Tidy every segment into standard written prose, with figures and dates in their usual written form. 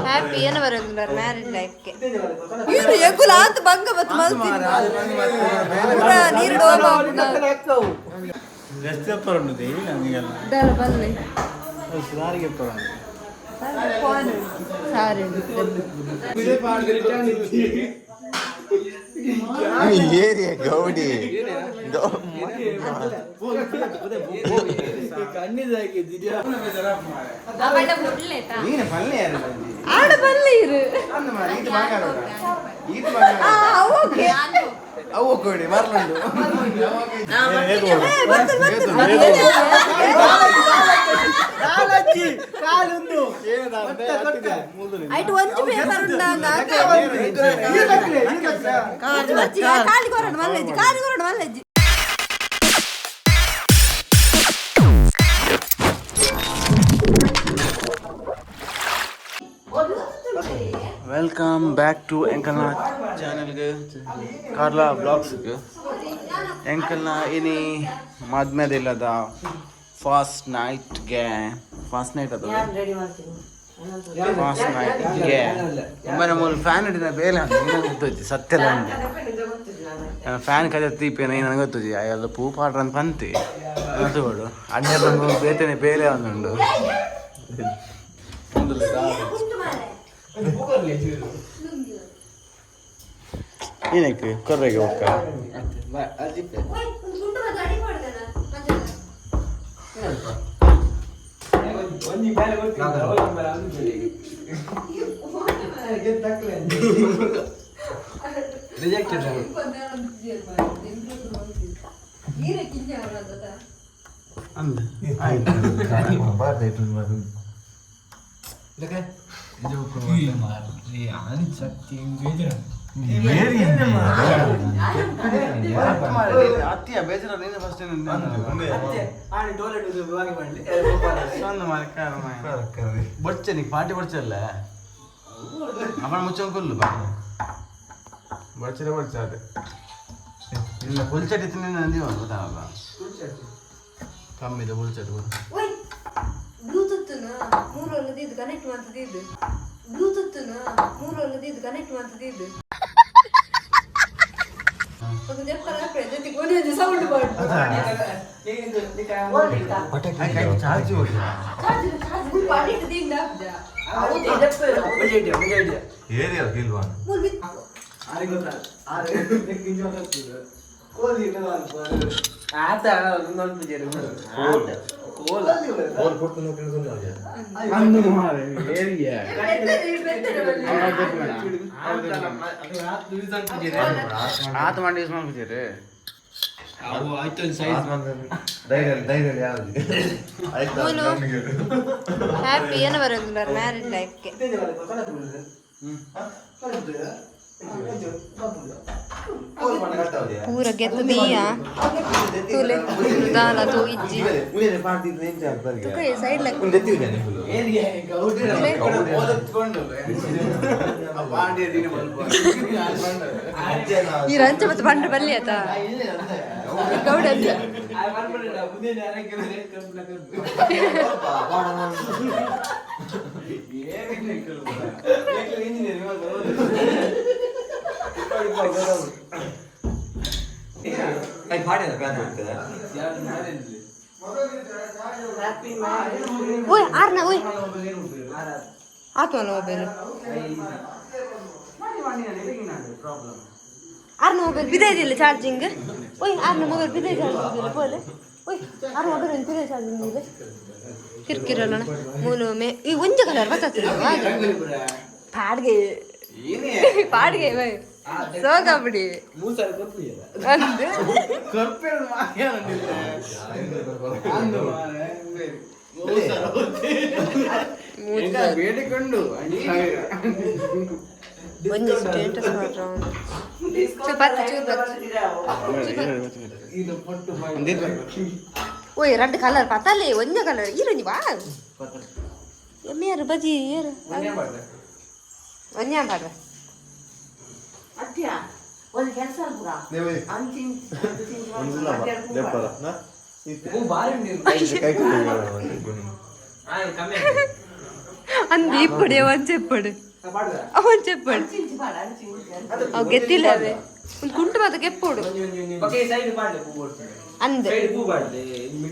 Happy ಏನು ಬರೋದಿಲ್ಲ married ಲೈಫ್ಗೆ ಎಗುಲಾಂತ ಬಂಗ ಬತ್ತು ಮಲ್ತಿ ನೀರು ಡೋಬ ಎಷ್ಟು ಪರಂಡು ದೇವಿ ನಮಗೆಲ್ಲ ದರ ಬನ್ನಿ ಸಾರಿಗೆ ಪರಂಡು ಸಾರಿ ಏರಿಯ ಗೌಡಿ ಆಡ ಬನ್ನಿ ಇರು ಅವು ಕೊಡಿ ಮರ್ಲಂಡು ಐಟ್ ಒಂಚು ಪೇಪರ್ ಉಂಡ ಕಾಲಿ ಕೊರಡು ಮಲ್ಲೆಜ್ಜಿ ಕಾಲಿ ಕೊರಡು ಮಲ್ಲೆಜ್ಜಿ ವೆಲ್ಕಮ್ ಬ್ಯಾಕ್ ಟು ಎಂಕಲ್ನ ಚಾನಲ್ಗೆ ಕಾರ್ಲಾ ಬ್ಲಾಗ್ಸ್ಗೆ ಎಂಕಲ್ನ ಇನಿ ಮದ್ಮೆದಿಲ್ಲದ ಫಾಸ್ಟ್ ನೈಟ್ಗೆ ಫಾಸ್ಟ್ ನೈಟ್ಗೆ ಒಮ್ಮೆ ಮೂರು ಫ್ಯಾನ್ ಹಿಡಿದ ಬೇಲೆ ಗೊತ್ತೈತಿ ಸತ್ಯಲ್ಲ ಫ್ಯಾನ್ ಕದ ತೀಪೇನ ನನಗೆ ಗೊತ್ತೈತಿ ಎಲ್ಲ ಪೂ ಪಾಡ್ರ ಅಂತ ಬಂತಿ ನೋಡು ಅಣ್ಣ ಬಂದು ಬೇತೇನೆ ಬೇಲೆ ಒಂದುಂಡು ಏನಕ್ಕೆ ಕೊರ್ರೆಗೆ ಹೋಗ್ಕ ಬಡ್ಚೆ ನೀ ಪಾರ್ಟಿ ಬಡ್ಚಲ್ಲ ಅವನ ಮುಚ್ಚ ಕೊಲ್ಲು ಬಡ್ಚೆ ಬಡ್ಚ ಅದೇ ಇಲ್ಲ ಪುಲ್ಚಟಿ ತಿನ್ನ ಅಂದೀವ ಗೊತ್ತಾಗಲ್ಲ ಕಮ್ಮಿದೆ ಪುಲ್ಚಟಿ ಬ್ಲೂಟೂತ್ನ ಮೂರೊಂದು ಇದು ಕನೆಕ್ಟ್ ಮಾಡ್ತಿದ್ದು ಬ್ಲೂಟೂತ್ನ ಮೂರೊಂದು ಇದು ಕನೆಕ್ಟ್ ಮಾಡ್ತಿದ್ದು ಒಂದು ಜಪ್ಪರ ಪ್ರಜೆತಿ ಗೋಣಿಯ ಸೌಂಡ್ ಬಾರ್ಡ್ ಚಾರ್ಜ್ ಹೋಗಿ ಚಾರ್ಜ್ ಪಾಡಿಟ್ ದಿಂದ ಅವು ಜಪ್ಪ ಏರಿಯಾ ಗಿಲ್ವಾ ಆರೆ ಗೊತ್ತಾ ಆರೆ ಕಿಂಜೋ ಆಗ್ತಿದೆ ಕೋಲಿ ಇಲ್ಲ ಆತ ಒಂದೊಂದು ಪೂಜೆ ಕೋಲ ಕೋಲ್ ಕೊಟ್ಟು ನೋಡ್ಕೊಂಡು ಅಂದು ಮಾರೆ ಏರಿಯಾ ಆತ ಮಾಡಿ ಯೂಸ್ ಮಾಡ್ಬಿಟ್ಟಿರಿ ಅವು ಆಯ್ತು ಸೈಜ್ ಧೈರ್ಯ ಯಾವುದು ಆಯ್ತು ಹ್ಯಾಪಿ ಏನು ಬರೋದಿಲ್ಲ ಮ್ಯಾರಿಡ್ ಲೈಫ್ಗೆ पूरा गेत दिया तूले दाना तो इज्जी मुझे पार्टी नहीं चल पर तो कहीं साइड लग उन देती हो जाने बोलो एरिया है गौडे बहुत कौन लो अब पार्टी दिन बोल ये रंच मत बंद बन लिया था गौड़ आई वन मिनट मुझे नारे के रेट कम ना कर ये नहीं करूंगा एक इंजीनियर आई फाड़े ना प्लान करते हैं यार मैरिज हैप्पी मैरिज ओए आरना ओए आतो लो बेल प्रॉब्लम आरना मोबाइल बिदे दिले चार्जिंग ओए आरना मोबाइल बिदे चार्जिंग दिले बोले ओए आरना मोबाइल बिदे चार्जिंग दिले किरकिरला मोनो में ये ಒಂಜ ಕಲರ್ ಬರ್ತದೆ फाड़ गए फाड़ गए भाई ಸೋಗಬಿಡಿ ಮೂಸರ ಕೊಪ್ಪಿಯಲ್ಲ ಅಂದೆ ಕೊಪ್ಪೆ ಮಾರ್ಯಾನಿಲ್ಲ ಅಂದು ಮಾರೆ ಮೂಸರ ಮೂಸ ಬೇಡಿಕೊಂಡು ಒಂದು ಸ್ಟೇಟಸ್ ಮಾಡ್ರ ಚಪಾತಿ ಇದು ಪಟ್ಟು ಓಯ್ ರೆಡ್ ಕಲರ್ ಪತಲೆ ಒಂಜ ಕಲರ್ ಇರಂಜಿ ಬಾ ಎಮ್ಮೆಯರು ಬಜಿ ಏರು ಒಂಜ ಬಾಡ್ರ ಅತ್ಯ ಒಂದು ಕೆಲಸ ಅಲ್ಪುರ ಅಂಚಿನ ಲೆಪ್ಪರ ನಾ ಓ ಬಾರಿ ನೀರು ಕೈ ಕೊಡು ಆ ಕಮ್ಮಿ అంది ఇప్పుడే అని చెప్పాడు అవని చెప్పాడు అంచించి పాడు అంచించి అవి గెత్తిలేవే కుంటు బతకు ఎప్పుడు అందు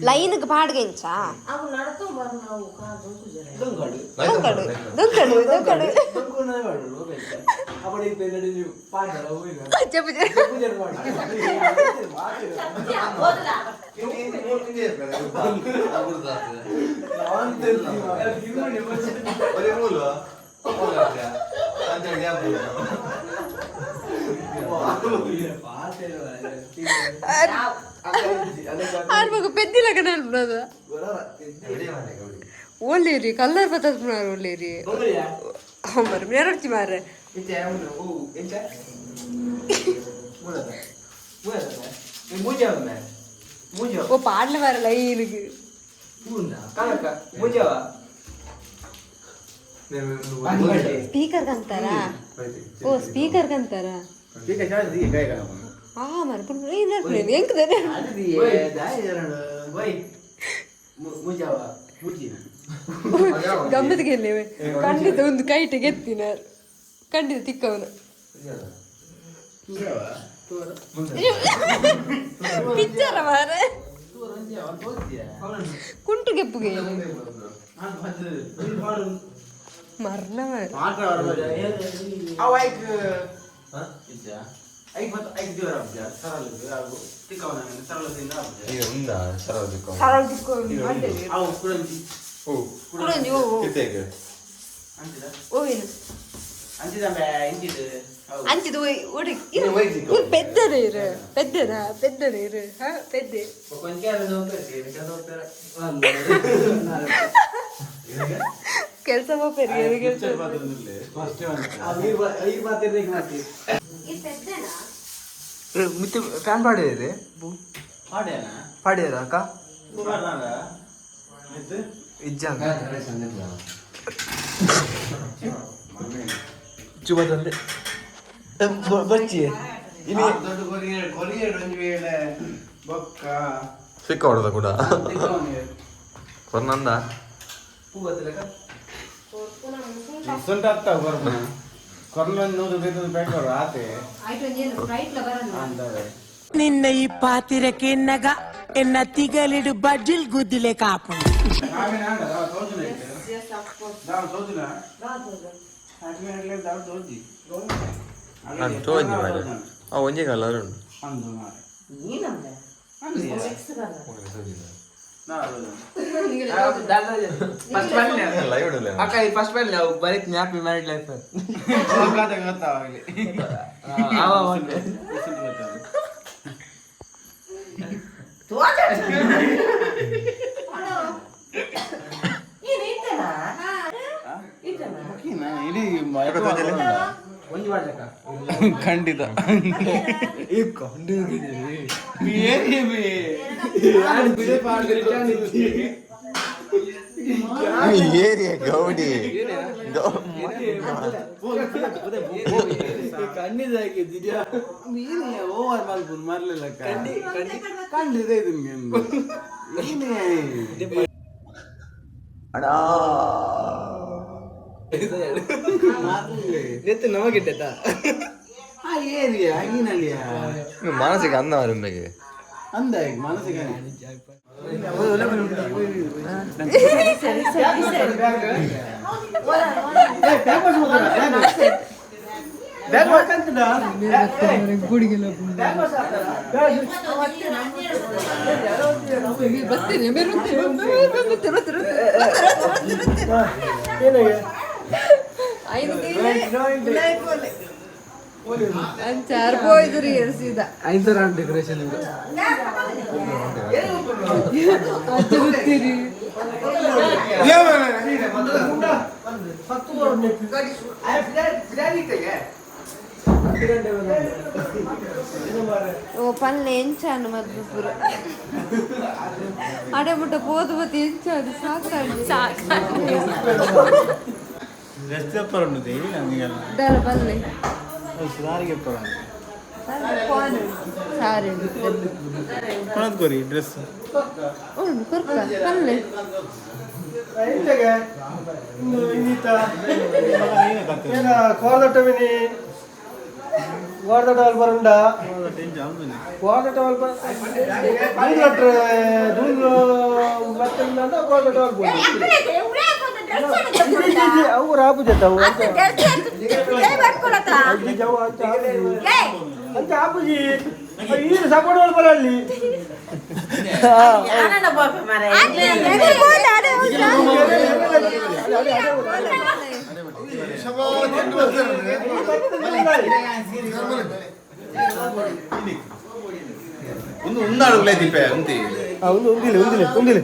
లైన్కి పాడగించా అవు నడతో మరి ನಾವು ಕಾದು దొంగడు దొంగడు దొంగడు చెప్పు ఆర్మకు పెద్దలాగా నడుపుదా ఓలేరి కలర్ పట్టుకున్నారు ఓలేరి మరి మేరొచ్చి మారే ఓ పాటలు మారే లైన్కి స్పీకర్ కంతారా ఓ స్పీకర్ కంతారా మరి ఇప్పుడు ఎంకుదే ಗಮ್ಮತ್ತಿಗೆ వెళ్ళేವೆ ಖಂಡಿತ ಒಂದು ಕೈಟಿಗೆ ಎತ್ತಿನಾರು ಖಂಡಿತ ತಿಕ್ಕವನು ಪಿಚ್ಚರ ಮಾರೆ ಕುಂಟು ಗೆಪ್ಪುಗೆ ಮರ್ನ ಸರಳ ತಿಕ್ಕೊಂಡು అంచిది పెద్దదేరు పెద్దదా పెద్దదేరు పెద్ద ಕೆಲಸ పెరిగేది ఫ్యాన్ పాడేది పాడేదా అక్క ఇచ్చాను చూపదండి బచ్చి ಸಿಕ್ಕ ಹೊಡೆದ ಕೂಡ ಕೊರ್ನಂದ ನಿನ್ನ ಈ ಪಾತಿರಕ್ಕೆ ಎನ್ನಗ ಎನ್ನ ತಿಗಲಿಡು ಬಡ್ಜಿಲ್ ಗುದ್ದಿಲೆ ಕಾಪು ಒಂಜಿ ಕಲರ್ ಉಂಟು ಫಸ್ಟ್ ಪೈಲ್ ಬರೀ ಜ್ಞಾಪಿ ಮ್ಯಾರಿಡ್ ಲೈಫ್ ಖಂಡಿತ ಏರಿಯಾ ಗೌಡಿ ಓವರ್ ಮಲ್ಪುನ್ ಮರ್ಲಿಲ್ಲ ಖಂಡಿತ ನಮಗಿಟ್ಟ ಏರಿಯಾ ಹಂಗಿನಲ್ಲಿಯ ಮನಸ್ಸಿಗೆ ಅಂದ ಅವರಿಗೆ ಅಂದ ಮನಸ್ಸಿಗೆ ಅಂಚಾರು ಹೋಯ್ದ್ರಿ ಎರ್ಸಿದ 5 ಡೆಕೋರೇಷನ್ ಗೊತ್ತೀರಿ ಓ ಪಲ್ಲೆ ಎಂಚಾನು ಮದ್ದು ಪುರ ಅಡೆ ಮುಟ್ಟ ಪೋದು ಬತ್ತಿ ಎಂಚಾದು ಸಾಕಾಡು ಪಲ್ಲೆ ಸಾರಿ ಕೊರಿ ಡ್ರೆಸ್ ಕೊರ್ಕ ಪಲ್ಲೆ ಎಂತೆಗೆ ಇನ್ನಿತ ಏನ ಕೋರ್ದಟ್ಟವಿನಿ ಕೋರ್ದಟ್ಟ ಬರುಂಡ ಕೋರ್ದಟ್ಟ ದೂರ ಬರ್ತಂದ ಕೋರ್ದಟ್ಟ ಅವು ರಾಬು ಜತಾವು ಜಾವು ಅಂತ ಆಪುಜಿ ಈ ಸಪೋರ್ಟ್ ಬರಲಿ ఉందాడులే దీపే ఉంది ఉందిలే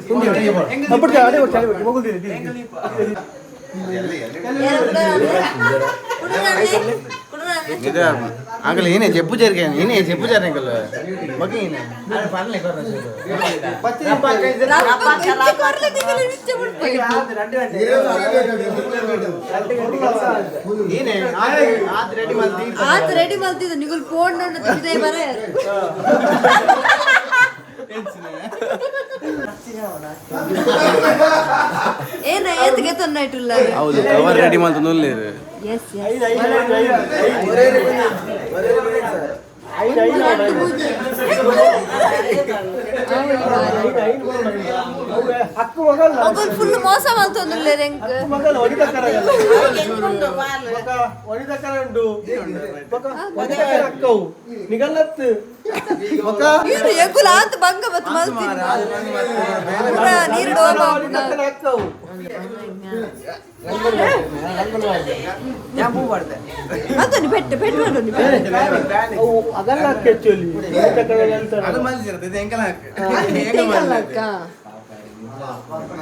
అప్పటికే ఆడే వచ్చాడు మొగులు అంకల్ ఈయన చెప్పు జరిగాను ఈయన చెప్పు జరిగాను అంకల్ బాకి ఈయన పనులు రెడీ మల్ತಿದ್ದು ನಿಗುಲ್ ಫೋನ್ ನೋಡುತ್ತೆ ಬರ ಏನ ಏತ್ಗೆ ತೊನ್ನೈಟಿಲ್ಲ ಹೌದು ಕವರ್ ರೆಡಿ ಮಾಡ್ತು ನೋಡ್ಲೇರು ಎಸ್ ಫುಲ್ ಮೋಸ ಮಾಡ್ತೊಂದಿಲ್ಲ ಎಗ್ಗುಲ ಆತ ಬಂಗ ಬತ್ತು ಮಲ್ತೀನಿ ನೀರು ಅದನ್ನು ಪೆಟ್ಟು ಅದೆಲ್ಲ ಆಕ್ಚುಲಿ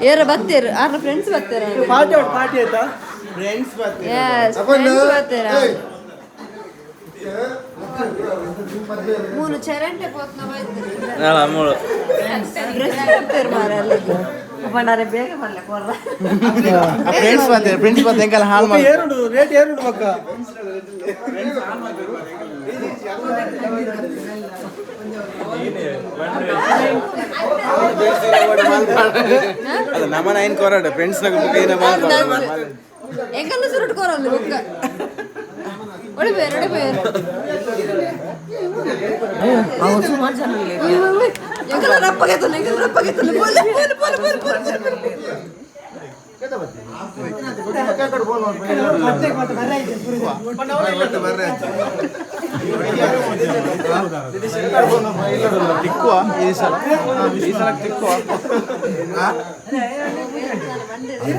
ಏರ ಬತ್ತೇರು ಆರ್ನ ಫ್ರೆಂಡ್ಸ್ ಬತ್ತೇರ ಪಾರ್ಟಿ ಆಯ್ತಾ ಬತ್ತೇರ ಮೂನು ಚರಂಟೆ ಪೋತ್ನ ಬತ್ತೇರು ಮಾರ ಅಲ್ಲಿಗೆ ಬೇಗ ಬರಲ್ಲ ಕೊರ್ರ ಫ್ರೆಂಡ್ಸ್ ಮತ್ತೆ ಎಂಕಲ್ಲ ಹಾಳು ಮಾಡಿ ಏರುಡು ರೇಟ್ ಏರುಡು ಮಕ್ಕ ಅದು ನಮ್ಮನ ಐನ್ ಕೊರಾಡ ಫ್ರೆಂಡ್ಸ್ ನಾಗ ಬುಕ್ ಏನ ಮಾಡ್ತಾರೆ ಎಂಕಲ್ಲ ಸುರುಟ್ ಕೊರಲ್ಲ ಬುಕ್ಕ ಒಳಬೇರು ಅವ್ರು ಸುಮಾರು ಜನ ಎಂಕಲ್ಲ ರಪ್ಪಗೆ ತೊಲೆ ಬೋಲೆ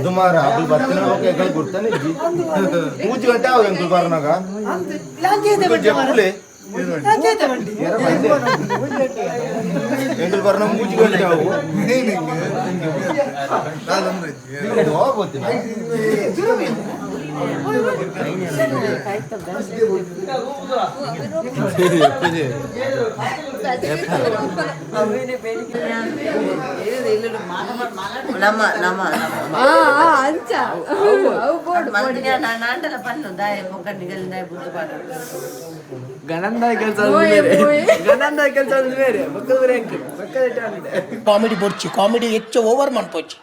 దుమారా అప్పుడు బతిన ఒక ఎక్కడ గుర్తని పూజ అంటే అవి ఎంత బర్నగా చెప్పులే ಎಂಟು ಬರ್ನ ಮೂಜಿ ಗಂಟೆವು ಕಾಮಿಡಿ ಬೊಚ್ಚು ಕಾಮಿಡಿ ಹೆಚ್ಚು ಓವರ್ ಮಾಡ್ಪೋಚ್ಚು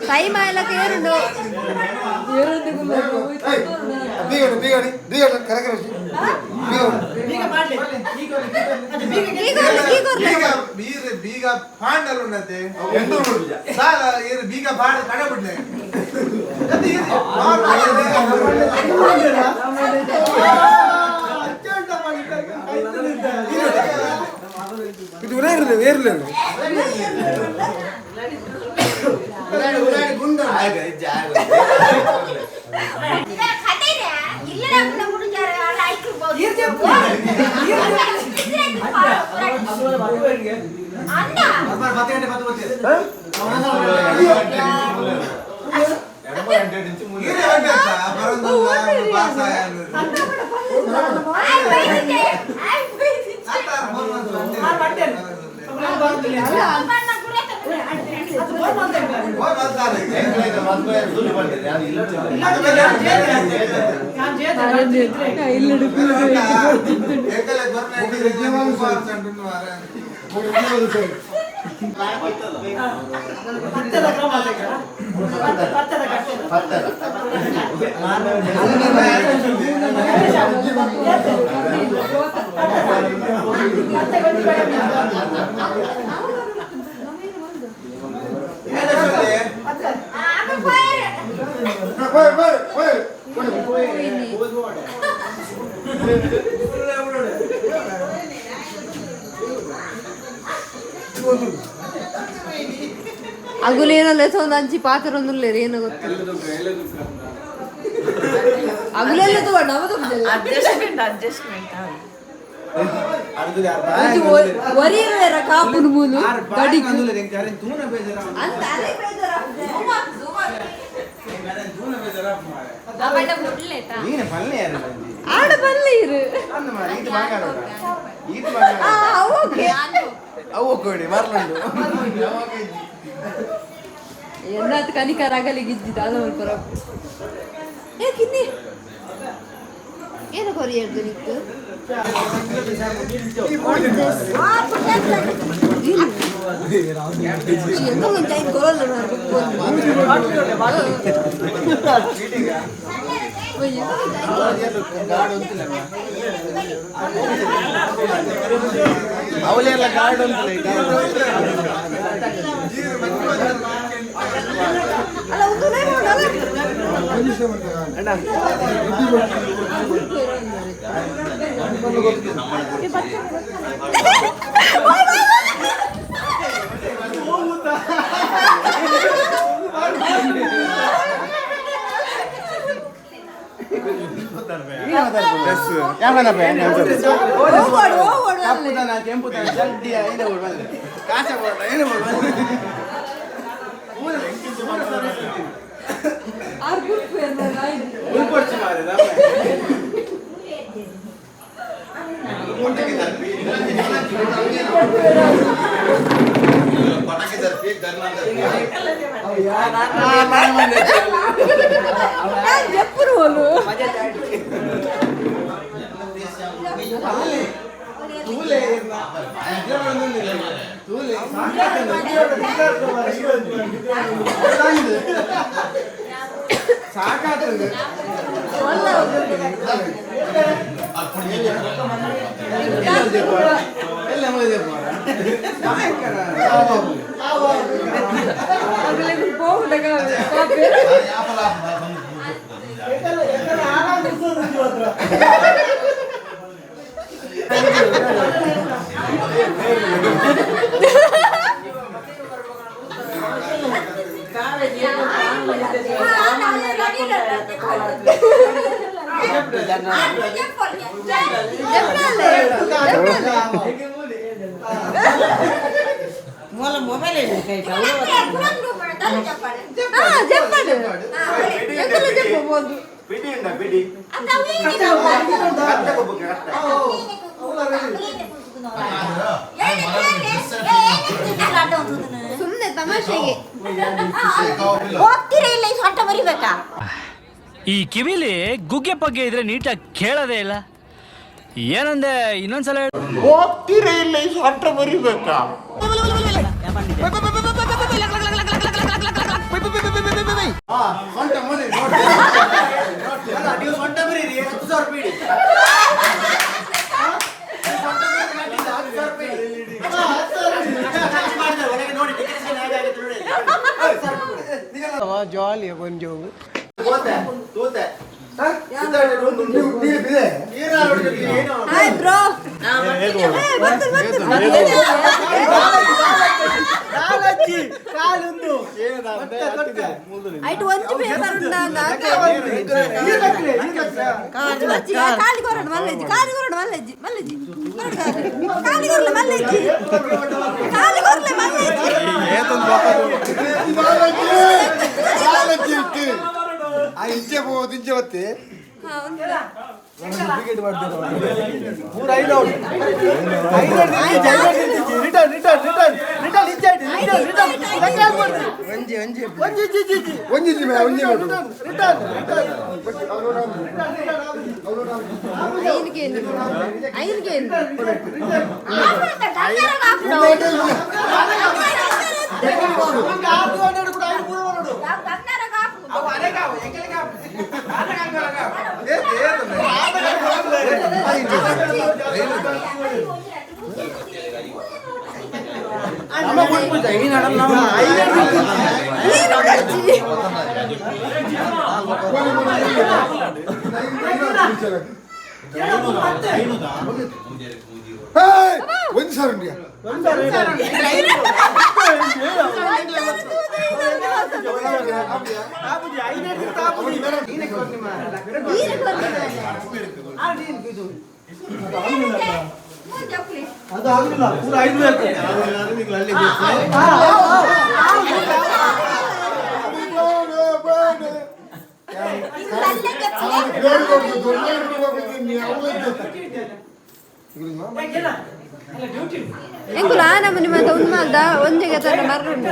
ಟೈಮ್ ಆಯ್ಲಕ್ಕೆ ಏರುಂಡು ಬೀಗ ಪಾಂಡಲ್ ಉನ್ನತೆ ಸಾಲ ಬೀಗ ಪಾಂಡ ಕಡಬಿಡ್ಲೆ ಇದು ವೇರ್ಲೆ ಗುಂಡ ಅಗುಲೇನೋ ಲೆಸೊಂದು ಅಂಚಿ ಪಾತ್ರ ಒಂದುಲ್ಲೇರು ಏನೋ ಗೊತ್ತು ಅಗುಲೆಲ್ಲ ತಗೊಂಡು ನಾವು ಒರಿಯರ ಕಾಪುನು ಮೂಲು ಗಡಿ ಅಂತ ಆಡ ಬಲ್ಲಿ ಇರು ಎನ್ನಾತ್ ಕನಿಕರ ಆಗಲಿಗಿದ್ದಿದ್ದ ಅದ ಬರ ಏಕಿನ್ನಿ ಏನು ಕೊರಿಯರ್ದು ನಿಕ್ಕು ಎಂತ ಒಂದು ಟೈಮ್ ಕೊರಲ್ಲ ಅವಳೆಲ್ಲ ಗಾರ್ಡ್ ಅಂತ ಅಲ್ಲ ಒಂದು ಕೆಂಪುತನ ಜಲ್ದಿಯ ಏನೇ ಬಂದ್ರೆ ಕಾಚ ಬೋರ್ಡ ಏನೇ ಬಂದ್ರೆ చెప్పురు వాళ్ళు ಸಾಕಾಗ್ತದೆ మొబైల్ ಸುಮ್ಮನೆ ತಮಾಷೆಗೆ ಹೋಗ್ತೀರಾ ಇಲ್ಲ ಸೊಟ್ಟ ಬರಿಬೇಕಾ ಈ ಕಿವಿಲಿ ಗುಗ್ಗೆ ಪಗ್ಗೆ ಇದ್ರೆ ನೀಟಾಗಿ ಕೇಳೋದೇ ಇಲ್ಲ ಏನಂದೆ ಇನ್ನೊಂದ್ಸಲ ಹೋಗ್ತೀರಾ ಇಲ್ಲ ಈ ಸೊಟ್ಟ ಬರಿಬೇಕಾ ಜಾಲಿಯ ಕೊಂಚ ಹಾಯ್ ಬ್ರೋ ಐಟ್ ಒಂಚು ಪೇಪರ್ ಕಾಲಿಗೊರಡು ಮಲ್ಲಜ್ಜಿ ಕಾಲಿಗೊರಡು ಮಲ್ಲಜ್ಜಿ ಮಲ್ಲಜ್ಜಿ ಕಾಲಿಗೊರ್ಲೆ ಮಲ್ಲಜ್ಜಿ ಕಾಲಿಗೊರ್ಲೆ ಮಲ್ಲ ಇಂಚೆ ಹೋಗೋದು ಇಂಚೆ ಮತ್ತೆ ಹಾ ಒಂದು ಟಿಕೆಟ್ ಮಾಡ್ತಾರೆ ಮೂರು 5 ಔಟ್ 5 ರಿಟರ್ನ್ ಐನ್ಗೆ ಒಂದು ಸಾವಿರ ಉಂಟು ಅದು ಆಗಲಿಲ್ಲ ಪೂರ 5 ಎಂಕುಲ ನಮ್ಮ ನಿಮ್ಮ ಉನ್ಮಾಲ್ದ ಒಂದಿಗೆ ತರ ಮರ್ರುಂಡು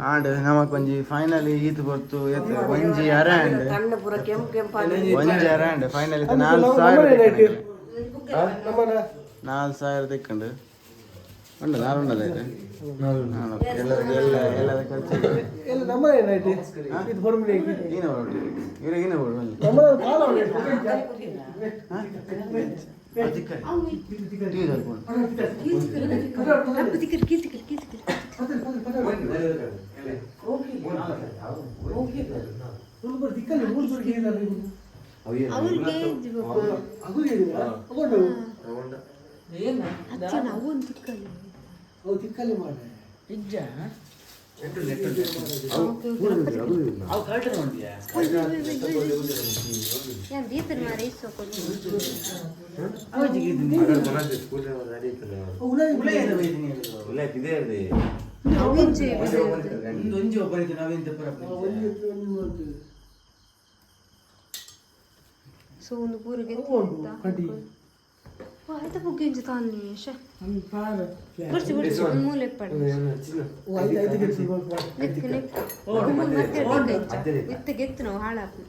ಆಂಡ್ ನಮಕ್ ಒಂಜಿ ಫೈನಲಿ ಈತ್ ಬರ್ತು ಒಂಜಿ ಅರಾಂಡ್ ಫೈನಲಿ 4,000 ತೆಕ್ಕೊಂಡು ಉಂಡು 400 ಆಯ್ತು ಎಲ್ಲದ ಖರ್ಚು ಸೊ ಒಂದು ಪೂರಿಗೆ ಆಯ್ತಾ ಬುಗ್ಗಿಂಚು ತಾನೆ ಬಿಡ್ಸಿ ಬಿಡ್ಸಿ ಒಂದು ಮೂಲೆ ಪಡ ಗೆತ್ತು ನಾವು ಹಾಳಾಕು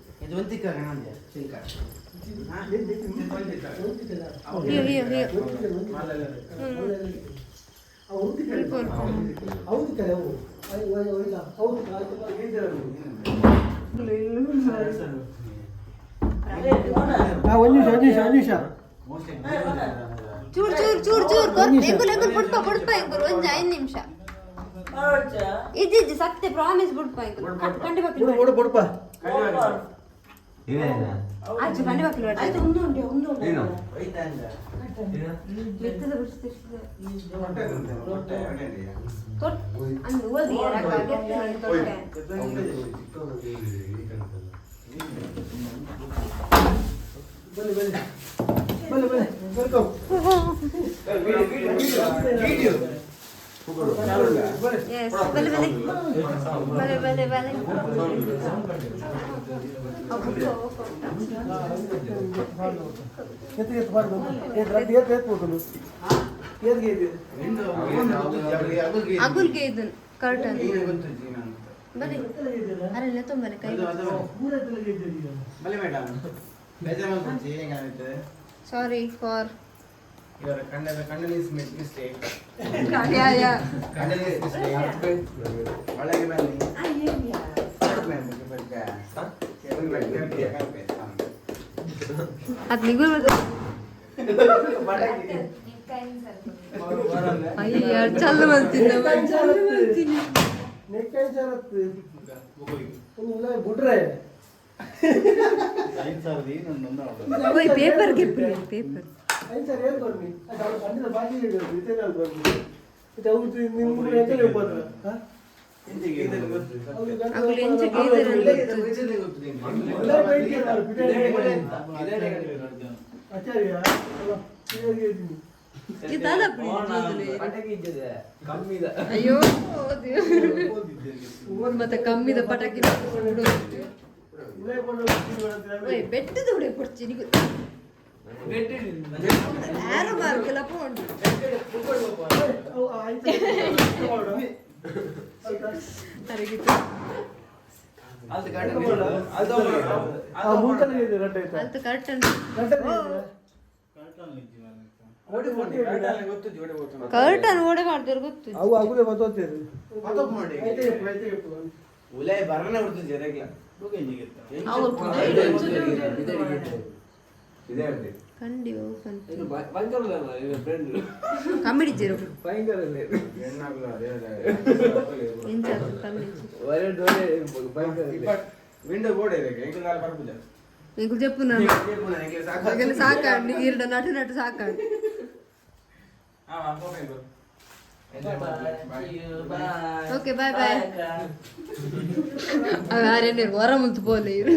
ಚೂರ್ ಚೂರ್ ಚೂರ್ ಚೂರ್ ಎಂಗುಲ್ ಎಂಗುಲ್ ಬಿಡ್ಪ ಬಿಡ್ಪ ಎಂಗುಲ್ ಒಂದು 5 ನಿಮಿಷ ಇಜ್ಜಿ ಸತ್ಯ ಪ್ರಾಮಿಸ್ ಬಿಡ್ಪ ಎಂಗುಲ್ ಕಂಡಿ ಬಕ್ಲಿ ಬಿಡ್ಪ ಆಚೆ ಕಂಡಿ ಬಕ್ಲಿ ಬೇಡ ಆಯ್ತು ಒಂದು ಏನು ಲೆಕ್ಕದ ಬಿಡ್ಸ್ತಿ ತೊಟ್ ಅಂದು ಓದಿ ಯಾಕ ಗೆತ್ತ ತೊಟ್ಟೆ Yes, bale. ಅಗುಲ್ಗೆ ಇದು ಕರ್ಟನ್ ಬನ್ನಿ ಅರೆಲ್ಲ ತುಂಬಾನೆ ಕೈ ಬಲೆ ಮೇಡಮ್ ಬೇಜಾರು ಮಾಡ್ಕೊಂಡಿ ಏನಾಗುತ್ತೆ sorry for your Kandalis mistake. Kandalis mistake. ಒಳಗೆ ಬನ್ನಿ. ಅದು ನಿಗುಲ್ ಅಯ್ಯ ಚಲ್ಲು ಮಾಡ್ತೀನಿ ಪೇಪರ್ ಪೇಪರ್ ಅಯ್ಯೋ ಮತ್ತೆ ಕಮ್ಮಿದ ಪಟಾಕಿ ಬೆಟ್ಟದ ಹುಡಿ ಕೊಡ್ತೀನಿ ಯಾರು ಮಾರ್ಕೆಲ್ಲ ಪೋಂಡು ಅದು ಕರ್ಟನ್ ಕರ್ಟನ್ ಓಡೆ ಮಾಡ್ತಾರೆ ಗೊತ್ತು ಅವು ಆಗುಲೆ ಬತ್ತೋತೀರಿ ಉಲೈ ಬರನೇ ಹೊಡ್ತಿದ್ದೆ ರೆಗ್ಲ ಕಂಡಿ ಕಮ್ಮಿಡಿದ್ದೀರು ವಿಂಡೋ ಬೋರ್ಡ್ ಬರ್ಬೋದು నీకు చెప్పు నాన్న సాకండి ఈడ నటు నటు సాకండి ఓకే బాయ్ బాయ్ అరే నేను వర ముందు పోలేరు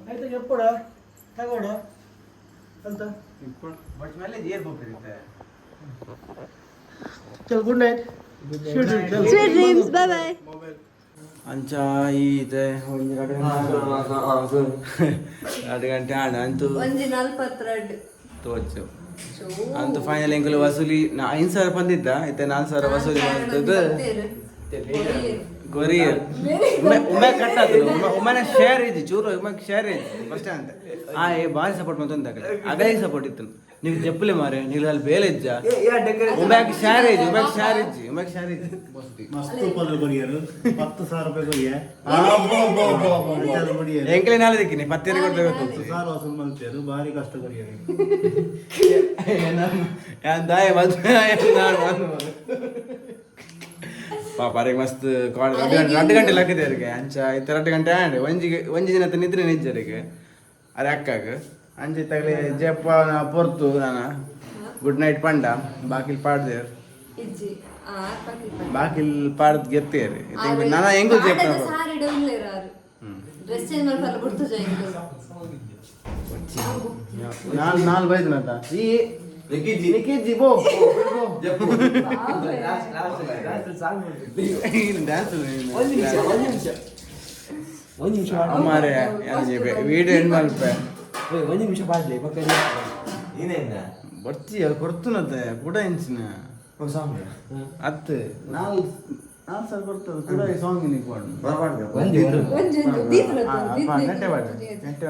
అయితే చెప్పుడా తగోడా ಅಂತ ಬಟ್ ಮೇಲೆ ಜೇರ್ ಹೋಗ್ತಿರುತ್ತೆ ಚಲ್ ಗುಡ್ ನೈಟ್ ಸ್ವೀಟ್ ಡ್ರೀಮ್ಸ್ ಬಾಯ್ ಬಾಯ್ ಅಂಚ ಇದೆ ಒಂದು 2 ಗಂಟೆ ಆಡ ಅಂತೂ 1:42 ತೋಚು ಅಂತೂ ಫೈನಲ್ ಎಂಕಲು ವಸೂಲಿ 5,000 ಬಂದಿದ್ದ ಐತೆ 4,000 ವಸೂಲಿ ಮಾಡ್ತದ್ದು ಕೊರಿಯರ್ ಒಮ್ಮೆ ಕಟ್ಟಾದ್ರು ಒಮ್ಮೆ ಶೇರ್ ಇದ್ದು ಚೂರು ಒಮ್ಮೆ ಶೇರ್ ಇದ್ದು ಫಸ್ಟ್ ಅಂತ ಭಾರಿ ಸಪೋರ್ಟ್ ಮತ್ತೊಂದು ಅಗಲಿ ಸಪೋರ್ಟ್ ಇತ್ತು ನೀವು చెప్పులే మారే నీళ్ళు వాళ్ళు బేలెజ్జా ఉమ్మాకి షారేజ్ ఉమ్మాకి షారేజ్ ఉమ్మాకి షారేజ్ ಮಸ್ತ್ ಪಲ್ಲು ಕೊರಿಯರು 10,000 ರೂಪಾಯಿ ಕೊರಿಯ ಅಬ್ಬೋ ಕೊರಿಯರು ಎಂಕಲೆ ನಾಳೆ ದಿಕ್ಕಿನಿ 10,000 ಕೊಡ್ಬೇಕು 10,000 ವಸೂಲ್ ಮಾಡ್ತಾರೆ ಭಾರಿ ಕಷ್ಟ ಕೊರಿಯರು ದಾಯ ಮದ್ವೆ ಪಾಪ ಮಸ್ತ್ 2 ಗಂಟೆ ಲಕ್ಕದೆ ಅವರಿಗೆ ಅಂಚ ಇತ್ತ 2 ಗಂಟೆ ಆಂಡೆ ಒಂಜಿ ದಿನ ನಿದ್ರೆ ನಿಜ್ಜರಿಗೆ ಅರೆ ಅಕ್ಕಾಗ ಅಂಚೆ ತಗಲಿ ಜಪ್ಪ ಪೊರ್ತು ನಾನು ಗುಡ್ ನೈಟ್ ಪಂಡ ಬಾಕಿಲ್ ಪಾಡ್ದೇರ್ ಬಾಕಿಲ್ ಪಾಡ್ದು ಗೆತ್ತೇರಿ ನಾನು ಹೆಂಗು ಜಪ್ಪ ನಾಲ್ ಬೈದ್ ನತ ಈ ನಿಕ್ಕಿಜ್ಜಿ ಬೋ ಅಮ್ಮಾರೆ ವೀಡಿಯೋ ಎಂಡ್ ಮಲ್ಪೆ ಒಂದು ನಿಮಿಷ ಬಾಡ್ಲಿ ಬರ್ತಿ ಅದು ಕೊಡ್ತುನತ್ತೆ ಕೂಡ ಇಂಚಿನ ಅತ್ತೆ ನಾಲ್ ಸಲ ಕೊಡ್ತದೆ ಕೂಡ ಸಾಂಗ್ ನಿಕ್ ನೆಟ್ಟೆ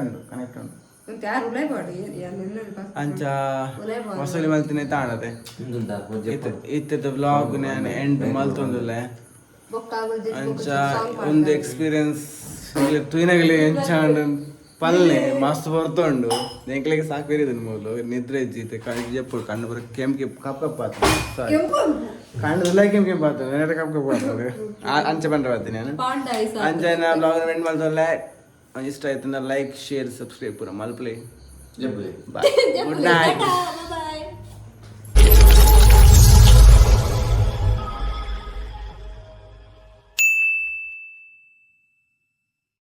ಉಂಟು ಕನೆಕ್ಟ್ ಉಂಟು ಅಂಚ ವಸೂಲಿ ಮಲ್ತಿನ ತಾಣದೆ ಇತ್ತದ ವ್ಲಾಗ್ ನಾನು ಎಂಡ್ ಮಲ್ತೊಂದುಲ್ಲೆ ಅಂಚ ಒಂದು ಎಕ್ಸ್ಪೀರಿಯನ್ಸ್ ತುಯಿನಗಲಿ ಎಂಚಾಂಡ್ ಪಲ್ಲೆ ಮಸ್ತ್ ಬರ್ತೊಂಡು ಎಂಕ್ಲೆಗೆ ಸಾಕೇರಿದನು ಮೂಲು ನಿದ್ರೆ ಇಜ್ಜಿತೆ ಕಣ್ಣು ಚೆಪ್ಪು ಕಣ್ಣು ಬರ ಕೆಂಪು ಕಪ್ ಕಪ್ ಆತು ಸಾರಿ ಕಣ್ಣುಲ್ಲ ಕೆಂಪು ಆತು ನೆರೆ ಕಪ್ ಕಪ್ ಆಗ್ತದೆ ಅಂಚೆ ಬಂದ್ರೆ ಬರ್ತೀನಿ ನಾನು ಅಂಚೆ ನಾ ಬ್ಲಾಗ್ ಎಂಡ್ ಮಾಡ್ತೊಲ್ಲೆ ಇಷ್ಟ ಆಯ್ತು ಲೈಕ್ ಶೇರ್ ಸಬ್ಸ್ಕ್ರೈಬ್ ಪೂರ ಮಲ್ಪ್ಲೆ ಬಾಯ್ ಗುಡ್ ನೈಟ್